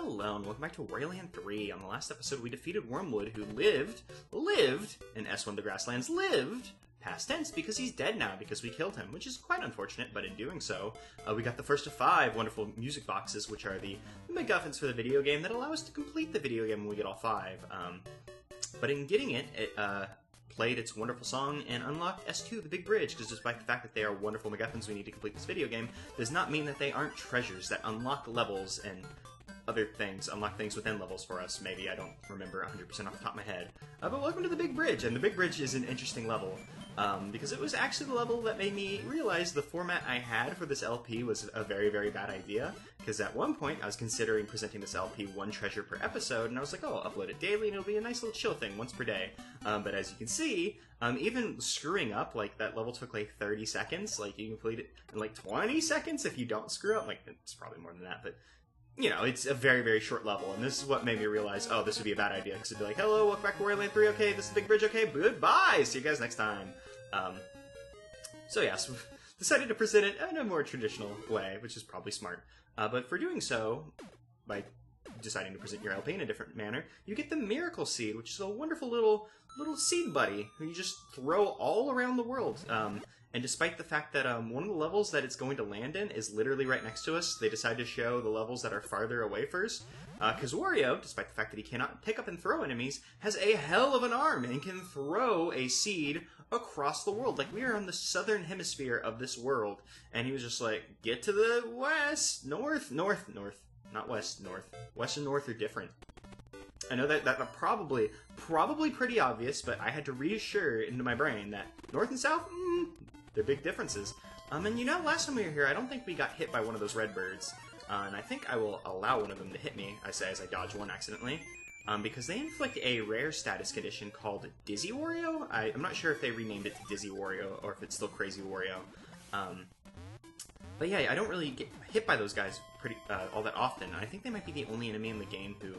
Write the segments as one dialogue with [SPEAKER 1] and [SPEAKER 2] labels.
[SPEAKER 1] Hello, and welcome back to Wario Land 3. On the last episode, we defeated Wormwood, who lived, in S1 the Grasslands, lived, past tense, because he's dead now, because we killed him, which is quite unfortunate, but in doing so, we got the first of 5 wonderful music boxes, which are the MacGuffins for the video game that allow us to complete the video game when we get all 5. But in getting it, played its wonderful song and unlocked S2, the Big Bridge, because despite the fact that they are wonderful MacGuffins we need to complete this video game, does not mean that they aren't treasures that unlock levels and other things, unlock things within levels for us. Maybe, I don't remember 100% off the top of my head. But welcome to the Big Bridge, and the Big Bridge is an interesting level, because it was actually the level that made me realize the format I had for this LP was a very, very bad idea, because at one point I was considering presenting this LP one treasure per episode, and I was like, oh, I'll upload it daily, and it'll be a nice little chill thing, once per day. But as you can see, even screwing up, like, that level took like 30 seconds, like, you can complete it in like 20 seconds if you don't screw up, like, it's probably more than that, but you know, it's a very, very short level, and this is what made me realize, oh, this would be a bad idea, because it'd be like, hello, welcome back to Wario Land 3, okay, this is the Big Bridge, okay, goodbye, see you guys next time. So yeah, so decided to present it in a more traditional way, which is probably smart. But for doing so, by deciding to present your LP in a different manner, you get the Miracle Seed, which is a wonderful little seed buddy, who you just throw all around the world. And despite the fact that one of the levels that it's going to land in is literally right next to us, they decided to show the levels that are farther away first. Because Wario, despite the fact that he cannot pick up and throw enemies, has a hell of an arm and can throw a seed across the world. Like, we are on the southern hemisphere of this world. And he was just like, get to the west, north, not west, north. West and north are different. I know that probably pretty obvious, but I had to reassure into my brain that north and south, they're big differences. And you know, last time we were here, I don't think we got hit by one of those red birds. And I think I will allow one of them to hit me, I say as I dodge one accidentally. Because they inflict a rare status condition called Dizzy Wario. I'm not sure if they renamed it to Dizzy Wario, or if it's still Crazy Wario. But yeah, I don't really get hit by those guys all that often. I think they might be the only enemy in the game who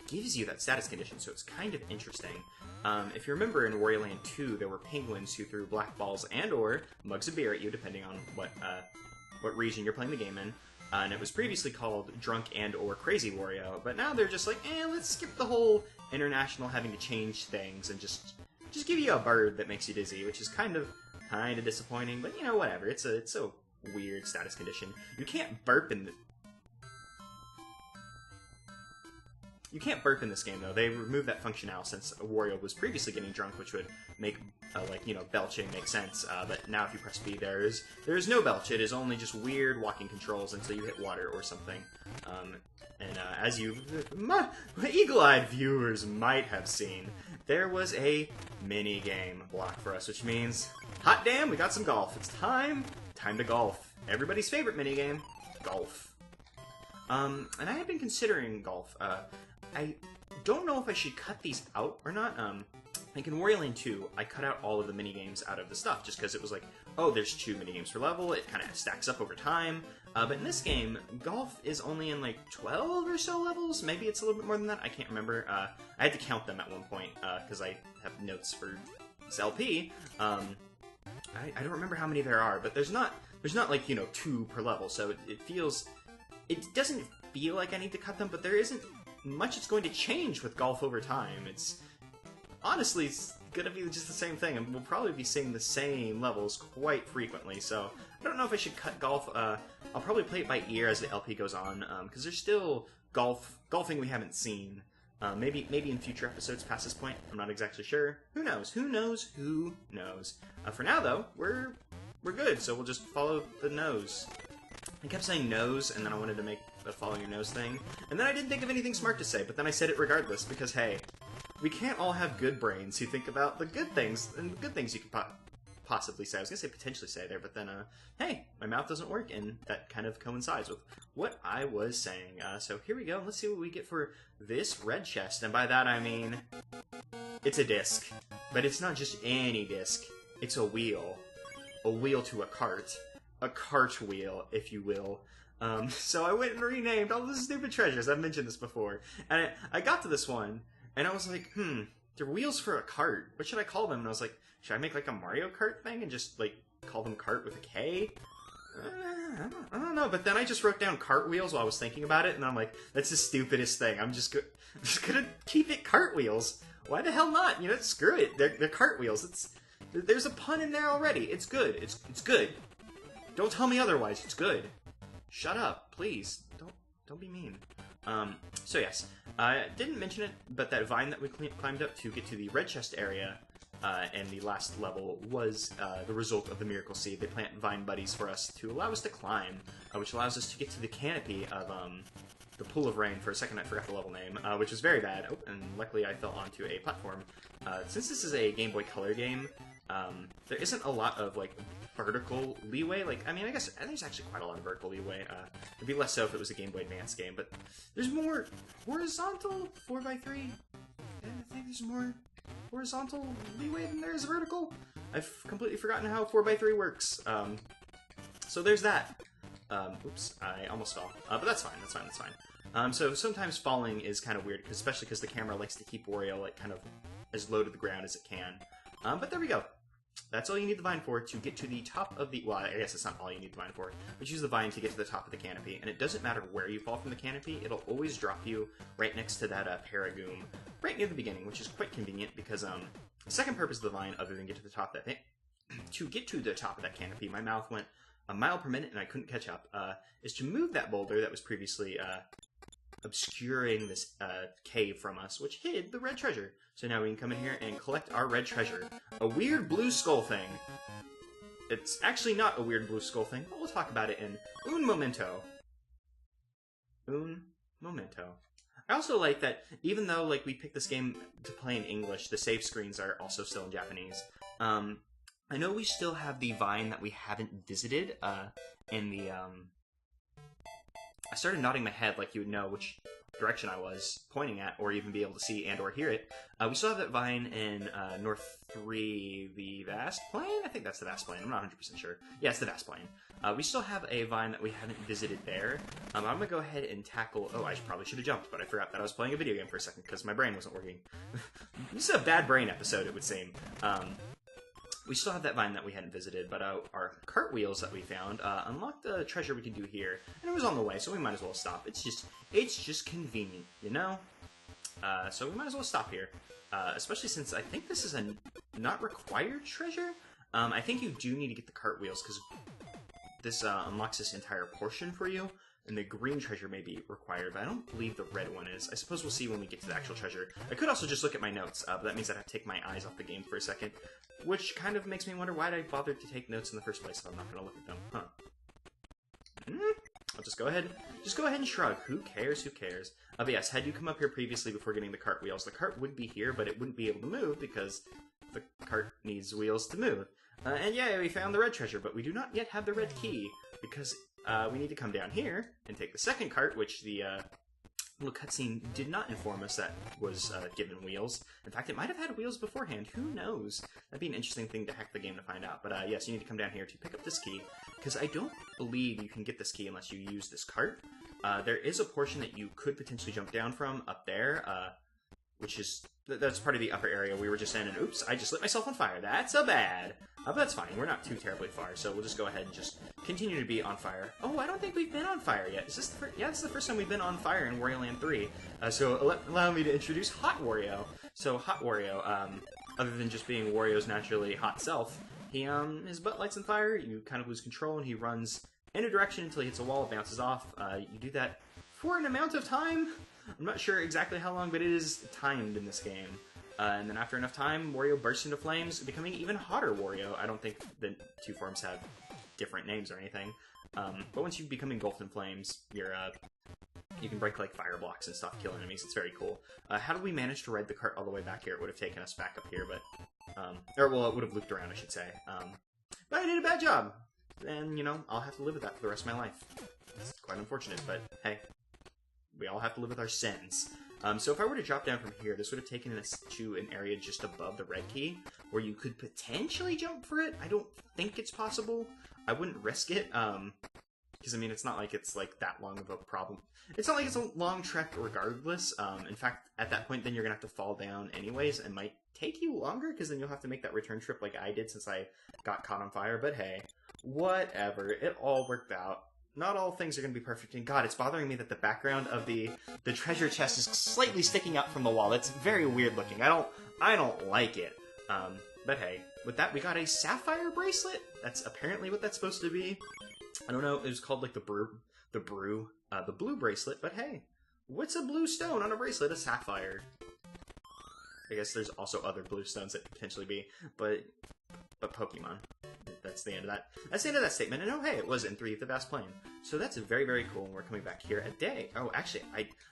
[SPEAKER 1] gives you that status condition, so it's kind of interesting. If you remember in Wario Land 2, there were penguins who threw black balls and/or mugs of beer at you, depending on what region you're playing the game in. And it was previously called Drunk and/or Crazy Wario, but now they're just like, let's skip the whole international having to change things and just give you a bird that makes you dizzy, which is kind of disappointing. But you know, whatever. It's a weird status condition. You can't burp in this game, though. They removed that function now since Wario was previously getting drunk, which would make, belching make sense. But now if you press B, there is no belch. It is only just weird walking controls until you hit water or something. As you eagle-eyed viewers might have seen, there was a mini-game block for us, which means, hot damn, we got some golf. It's time to golf. Everybody's favorite minigame, golf. And I had been considering golf. I don't know if I should cut these out or not. Like in Wario Land 2, I cut out all of the minigames out of the stuff, just because it was like, oh, there's 2 minigames per level, it kind of stacks up over time. But in this game, golf is only in like 12 or so levels, maybe it's a little bit more than that, I can't remember. I had to count them at one point, because I have notes for this LP. I don't remember how many there are, but there's not like, 2 per level, so it doesn't feel like I need to cut them, but there isn't much it's going to change with golf over time. It's honestly going to be just the same thing, and we'll probably be seeing the same levels quite frequently, so I don't know if I should cut golf. I'll probably play it by ear as the LP goes on, because there's still golfing we haven't seen. Maybe in future episodes past this point, I'm not exactly sure. Who knows? Who knows? For now, though, we're good, so we'll just follow the nose. I kept saying nose, and then I wanted to make the follow your nose thing, and then I didn't think of anything smart to say, but then I said it regardless, because hey, we can't all have good brains who think about the good things, and the good things you could possibly say. I was gonna say potentially say there, but then, hey, my mouth doesn't work, and that kind of coincides with what I was saying. So here we go, let's see what we get for this red chest, and by that I mean, it's a disc, but it's not just any disc, it's a wheel to a cart wheel, if you will. So I went and renamed all the stupid treasures. I've mentioned this before. And I got to this one, and I was like, they're wheels for a cart. What should I call them? And I was like, should I make like a Mario Kart thing and just like call them cart with a K? I don't know, but then I just wrote down cartwheels while I was thinking about it, and I'm like, that's the stupidest thing. I'm just gonna keep it cartwheels. Why the hell not? You know, screw it. They're cartwheels. There's a pun in there already. It's good. It's good. Don't tell me otherwise. It's good. Shut up, please. Don't be mean. So yes, I didn't mention it, but that vine that we climbed up to get to the red chest area and the last level was the result of the Miracle Seed. They plant vine buddies for us to allow us to climb, which allows us to get to the canopy of the Pool of Rain. For a second I forgot the level name, which was very bad. Oh, and luckily I fell onto a platform. Since this is a Game Boy Color game, there isn't a lot of, like, vertical leeway. Like, I mean, I guess there's actually quite a lot of vertical leeway. It'd be less so if it was a Game Boy Advance game, but there's more horizontal 4x3. I think there's more horizontal leeway than there is vertical. I've completely forgotten how 4x3 works. So there's that. Oops, I almost fell. But that's fine, that's fine. So sometimes falling is kind of weird, especially because the camera likes to keep Wario, like, kind of as low to the ground as it can. But there we go. That's all you need the vine for to get to the top of the... Well, I guess it's not all you need the vine for, but use the vine to get to the top of the canopy. And it doesn't matter where you fall from the canopy, it'll always drop you right next to that Paragoom, right near the beginning, which is quite convenient because the second purpose of the vine, other than get to the top of that to get to the top of that canopy, my mouth went a mile per minute and I couldn't catch up, is to move that boulder that was previously obscuring this cave from us, which hid the red treasure. So now we can come in here and collect our red treasure. A weird blue skull thing. It's actually not a weird blue skull thing, but we'll talk about it in un momento. Un momento. I also like that, even though, like, we picked this game to play in English, the save screens are also still in Japanese. I know we still have the vine that we haven't visited, in the, I started nodding my head like you would know which direction I was pointing at, or even be able to see and or hear it. We still have that vine in North 3, the Vast Plain? I think that's the Vast Plain. I'm not 100% sure. Yeah, it's the Vast Plain. We still have a vine that we haven't visited there. I'm going to go ahead and tackle... Oh, I probably should have jumped, but I forgot that I was playing a video game for a second because my brain wasn't working. This is a bad brain episode, it would seem. We still have that vine that we hadn't visited, but our cartwheels that we found unlocked the treasure we can do here, and it was on the way, so we might as well stop. It's just convenient, you know? So we might as well stop here, especially since I think this is a not required treasure. I think you do need to get the cartwheels, because this unlocks this entire portion for you, and the green treasure may be required, but I don't believe the red one is. I suppose we'll see when we get to the actual treasure. I could also just look at my notes, but that means I'd have to take my eyes off the game for a second, which kind of makes me wonder why I bothered to take notes in the first place if I'm not going to look at them. Huh. I'll just go ahead and shrug. Who cares? Who cares? But yes, had you come up here previously before getting the cartwheels, the cart would be here, but it wouldn't be able to move because the cart needs wheels to move. And yeah, we found the red treasure, but we do not yet have the red key because we need to come down here and take the second cart, which the little cutscene did not inform us that was given wheels. In fact, it might have had wheels beforehand. Who knows? That'd be an interesting thing to hack the game to find out. But yes, you need to come down here to pick up this key, because I don't believe you can get this key unless you use this cart. There is a portion that you could potentially jump down from up there, which is... That's part of the upper area we were just in, and oops, I just lit myself on fire. That's so bad. But that's fine. We're not too terribly far, so we'll just go ahead and just continue to be on fire. Oh, I don't think we've been on fire yet. Is this the first? Yeah, this is the first time we've been on fire in Wario Land 3. So allow me to introduce Hot Wario. So Hot Wario, other than just being Wario's naturally hot self, his butt lights on fire, you kind of lose control, and he runs in a direction until he hits a wall, bounces off. You do that for an amount of time. I'm not sure exactly how long, but it is timed in this game. And then after enough time, Wario bursts into flames, becoming even hotter Wario. I don't think the two forms have different names or anything. But once you become engulfed in flames, you can break like fire blocks and stuff, kill enemies. It's very cool. How did we manage to ride the cart all the way back here? It would have taken us back up here, but... or, well, it would have looped around, I should say. But I did a bad job. And, you know, I'll have to live with that for the rest of my life. It's quite unfortunate, but hey. We all have to live with our sins. So if I were to drop down from here, this would have taken us to an area just above the red key, where you could potentially jump for it. I don't think it's possible. I wouldn't risk it, because, I mean, it's not like it's, like, that long of a problem. It's not like it's a long trek regardless. In fact, at that point, then you're gonna have to fall down anyways, and might take you longer, because then you'll have to make that return trip like I did since I got caught on fire, but hey. Whatever. It all worked out. Not all things are going to be perfect, and God, it's bothering me that the background of the treasure chest is slightly sticking out from the wall. That's very weird looking. I don't like it. But hey, with that we got a Sapphire Bracelet. That's apparently what that's supposed to be. I don't know. It was called like the blue bracelet. But hey, what's a blue stone on a bracelet? A sapphire. I guess there's also other blue stones that could potentially be, but Pokemon. That's the end of that. That's the end of that statement. And oh, hey, it was in 3 of the Vast Plain. So that's very, very cool. And we're coming back here at day. Oh, actually,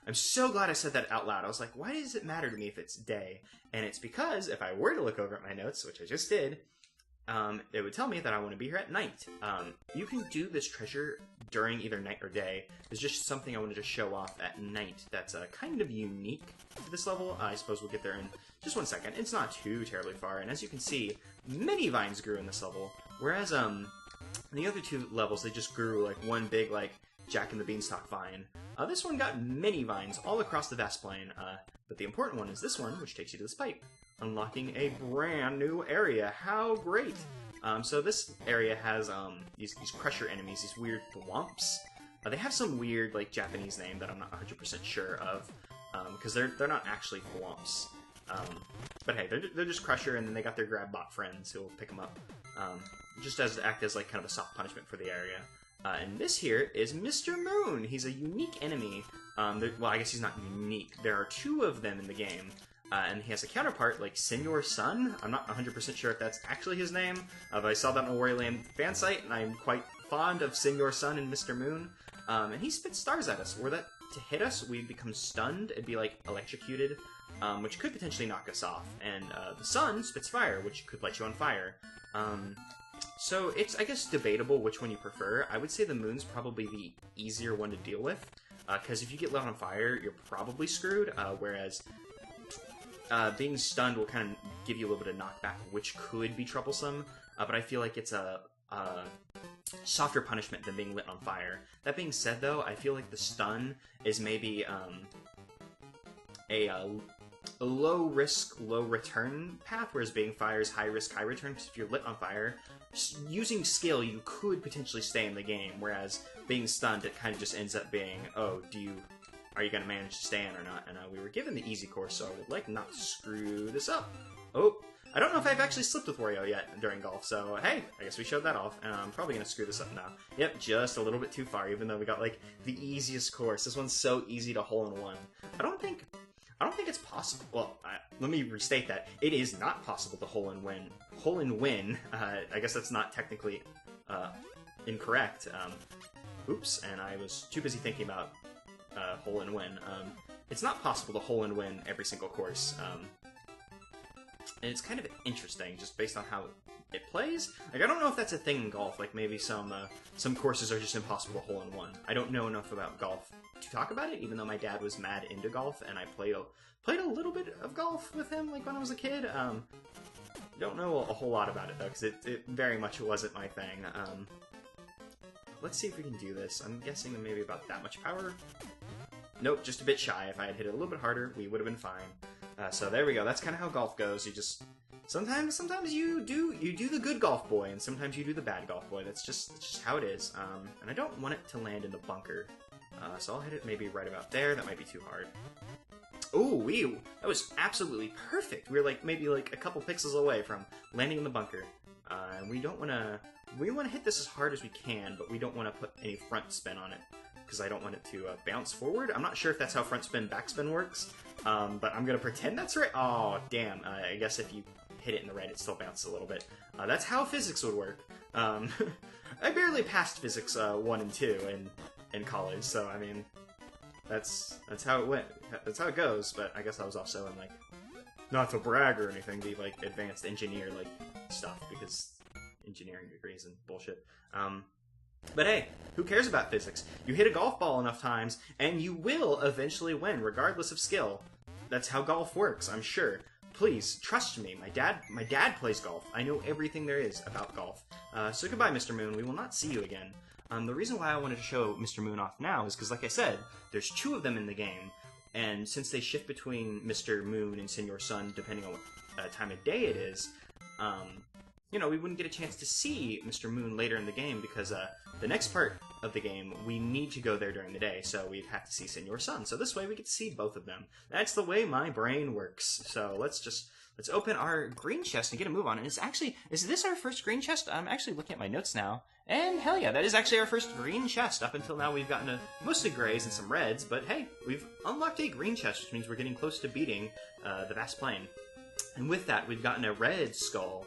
[SPEAKER 1] I'm so glad I said that out loud. I was like, why does it matter to me if it's day? And it's because if I were to look over at my notes, which I just did, it would tell me that I want to be here at night. You can do this treasure during either night or day. It's just something I wanted to show off at night that's kind of unique to this level. I suppose we'll get there in just 1 second. It's not too terribly far, and as you can see, many vines grew in this level, whereas in the other 2 levels, they just grew like one big, like, Jack and the Beanstalk vine. This one got many vines all across the Vast Plain, but the important one is this one, which takes you to this pipe, unlocking a brand new area. How great! So this area has these crusher enemies, these weird thwomps. They have some weird, like, Japanese name that I'm not 100% sure of, because they're not actually thwomps. But hey, they're just crusher, and then they got their grab bot friends who will pick them up, just as act as like kind of a soft punishment for the area. And this here is Mr. Moon. He's a unique enemy. Well, I guess he's not unique. There are 2 of them in the game. And he has a counterpart, like Senor Sun. I'm not 100% sure if that's actually his name, but I saw that on a Wario Land fan site, and I'm quite fond of Senor Sun and Mr. Moon. And he spits stars at us. Were that to hit us, we'd become stunned. It'd be, like, electrocuted, which could potentially knock us off. And the sun spits fire, which could light you on fire. So it's, I guess, debatable which one you prefer. I would say the moon's probably the easier one to deal with, because if you get lit on fire, you're probably screwed, whereas being stunned will kind of give you a little bit of knockback, which could be troublesome, but I feel like it's a softer punishment than being lit on fire. That being said, though, I feel like the stun is maybe a low-risk, low-return path, whereas being fire is high-risk, high-return, because if you're lit on fire, using skill, you could potentially stay in the game, whereas being stunned, it kind of just ends up being, oh, are you going to manage to stay in or not? And we were given the easy course, so I would like not to screw this up. Oh, I don't know if I've actually slipped with Wario yet during golf, so hey, I guess we showed that off, and I'm probably going to screw this up now. Yep, just a little bit too far, even though we got, like, the easiest course. This one's so easy to hole-in-one. I don't think it's possible. Well, let me restate that. It is not possible to hole-in-win. Hole-in-win, I guess that's not technically incorrect. Oops, and I was too busy thinking about hole-in-win. It's not possible to hole-in-win every single course. And it's kind of interesting, just based on how it plays. Like, I don't know if that's a thing in golf. Like, maybe some courses are just impossible to hole-in-one. I don't know enough about golf to talk about it, even though my dad was mad into golf, and I played a little bit of golf with him, like, when I was a kid. Don't know a whole lot about it, though, because it very much wasn't my thing. Let's see if we can do this. I'm guessing maybe about that much power. Nope, just a bit shy. If I had hit it a little bit harder, we would have been fine. So there we go. That's kind of how golf goes. You just sometimes you do the good golf boy, and sometimes you do the bad golf boy. That's just how it is. And I don't want it to land in the bunker, so I'll hit it maybe right about there. That might be too hard. Ooh, that was absolutely perfect. We were maybe a couple pixels away from landing in the bunker. And we want to hit this as hard as we can, but we don't want to put any front spin on it, because I don't want it to bounce forward. I'm not sure if that's how front spin, backspin works, but I'm going to pretend that's right. Oh, damn. I guess if you hit it in the red, it still bounces a little bit. That's how physics would work. I barely passed physics 1 and 2 in college, so, I mean, that's how it went. That's how it goes, but I guess I was also in, not to brag or anything, the, advanced engineer, stuff, because engineering degrees and bullshit. But hey, who cares about physics? You hit a golf ball enough times, and you will eventually win, regardless of skill. That's how golf works, I'm sure. Please, trust me, my dad plays golf. I know everything there is about golf. So goodbye, Mr. Moon, we will not see you again. The reason why I wanted to show Mr. Moon off now is because, like I said, there's 2 of them in the game, and since they shift between Mr. Moon and Senor Sun, depending on what time of day it is, you know, we wouldn't get a chance to see Mr. Moon later in the game because the next part of the game, we need to go there during the day, so we'd have to see Senor Sun. So this way we get to see both of them. That's the way my brain works. So let's open our green chest and get a move on. And is this our first green chest? I'm actually looking at my notes now. And hell yeah, that is actually our first green chest. Up until now, we've gotten mostly grays and some reds, but hey, we've unlocked a green chest, which means we're getting close to beating the Vast Plain. And with that, we've gotten a red skull,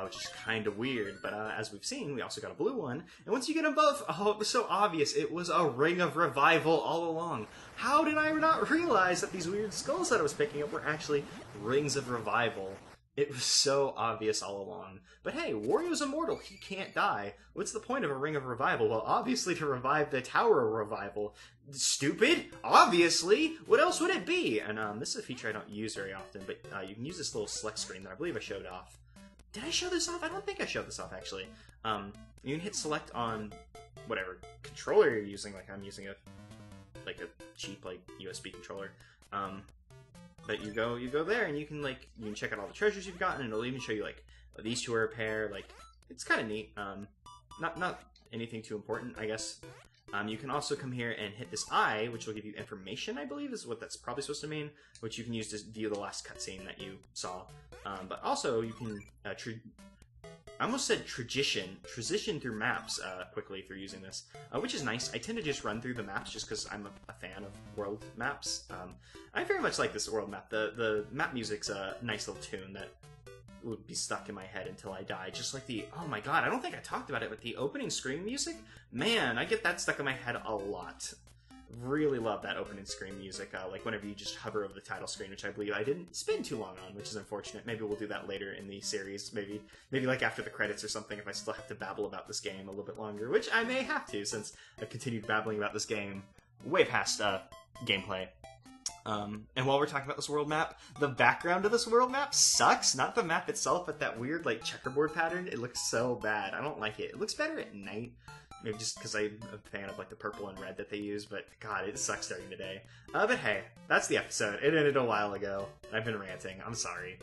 [SPEAKER 1] which is kind of weird, but as we've seen, we also got a blue one. And once you get them both, oh, it was so obvious. It was a Ring of Revival all along. How did I not realize that these weird skulls that I was picking up were actually Rings of Revival? It was so obvious all along. But hey, Wario's immortal. He can't die. What's the point of a Ring of Revival? Well, obviously to revive the Tower of Revival. Stupid? Obviously! What else would it be? And this is a feature I don't use very often, but you can use this little select screen that I believe I showed off. Did I show this off? I don't think I showed this off, actually. You can hit select on whatever controller you're using. Like, I'm using a cheap, USB controller. But you go there, and you can check out all the treasures you've gotten, and it'll even show you, these two are a pair. It's kind of neat. Not anything too important, I guess. You can also come here and hit this eye, which will give you information, I believe, is what that's probably supposed to mean, which you can use to view the last cutscene that you saw. But also, you can, I almost said transition through maps quickly through using this, which is nice. I tend to just run through the maps just because I'm a fan of world maps. I very much like this world map. The map music's a nice little tune that would be stuck in my head until I die. Just like oh my god, I don't think I talked about it, but the opening screen music, man, I get that stuck in my head a lot. Really love that opening screen music, whenever you just hover over the title screen, which I believe I didn't spend too long on, which is unfortunate. Maybe we'll do that later in the series, maybe after the credits or something, if I still have to babble about this game a little bit longer, which I may have to, since I've continued babbling about this game way past gameplay. And while we're talking about this world map, the background of this world map sucks. Not the map itself, but that weird, checkerboard pattern. It looks so bad. I don't like it. It looks better at night. Maybe just because I'm a fan of, the purple and red that they use, but god, it sucks during the day. But hey, that's the episode. It ended a while ago. I've been ranting. I'm sorry.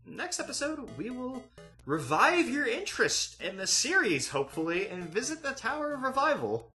[SPEAKER 1] Next episode, we will revive your interest in the series, hopefully, and visit the Tower of Revival.